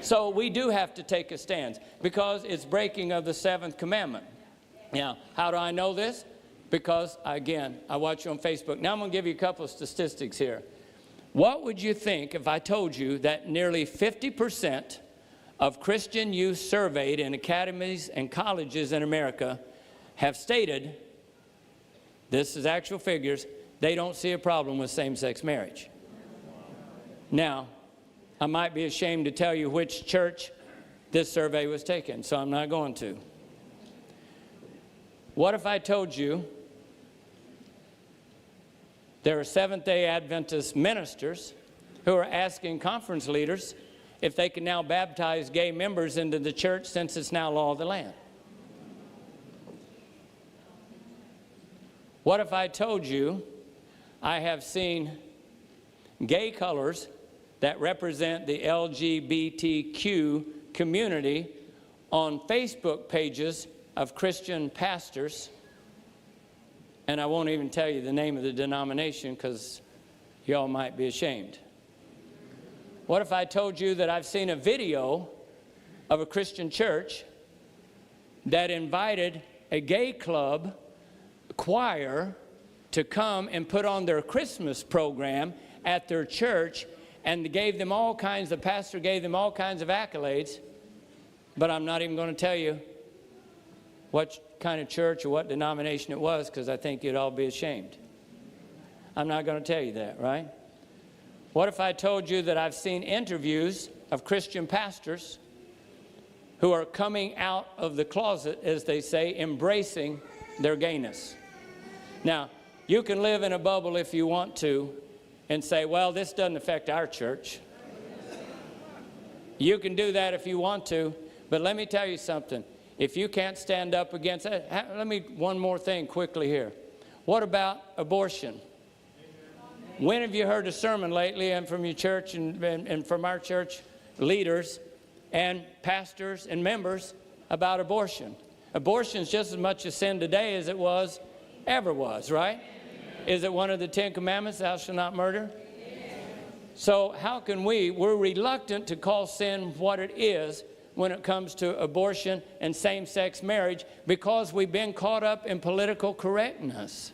So we do have to take a stand because it's breaking of the 7th commandment. Now, how do I know this? Because, again, I watch you on Facebook. Now I'm going to give you a couple of statistics here. What would you think if I told you that nearly 50% of Christian youth surveyed in academies and colleges in America have stated, this is actual figures, they don't see a problem with same-sex marriage? Now, I might be ashamed to tell you which church this survey was taken, so I'm not going to. What if I told you there are Seventh-day Adventist ministers who are asking conference leaders if they can now baptize gay members into the church since it's now law of the land? What if I told you I have seen gay colors that represent the LGBTQ community on Facebook pages of Christian pastors, and I won't even tell you the name of the denomination because y'all might be ashamed. What if I told you that I've seen a video of a Christian church that invited a gay club choir to come and put on their Christmas program at their church, and gave them all kinds, the pastor gave them all kinds of accolades, but I'm not even going to tell you what kind of church or what denomination it was because I think you'd all be ashamed. I'm not going to tell you that, right? What if I told you that I've seen interviews of Christian pastors who are coming out of the closet, as they say, embracing their gayness? Now, you can live in a bubble if you want to and say, well, this doesn't affect our church. You can do that if you want to, but let me tell you something. If you can't stand up against it, one more thing quickly here. What about abortion? When have you heard a sermon lately, and from your church and from our church leaders and pastors and members, about abortion? Abortion is just as much a sin today as it was, ever was, right? Is it one of the 10 commandments, thou shalt not murder? So how can we're reluctant to call sin what it is when it comes to abortion and same-sex marriage because we've been caught up in political correctness.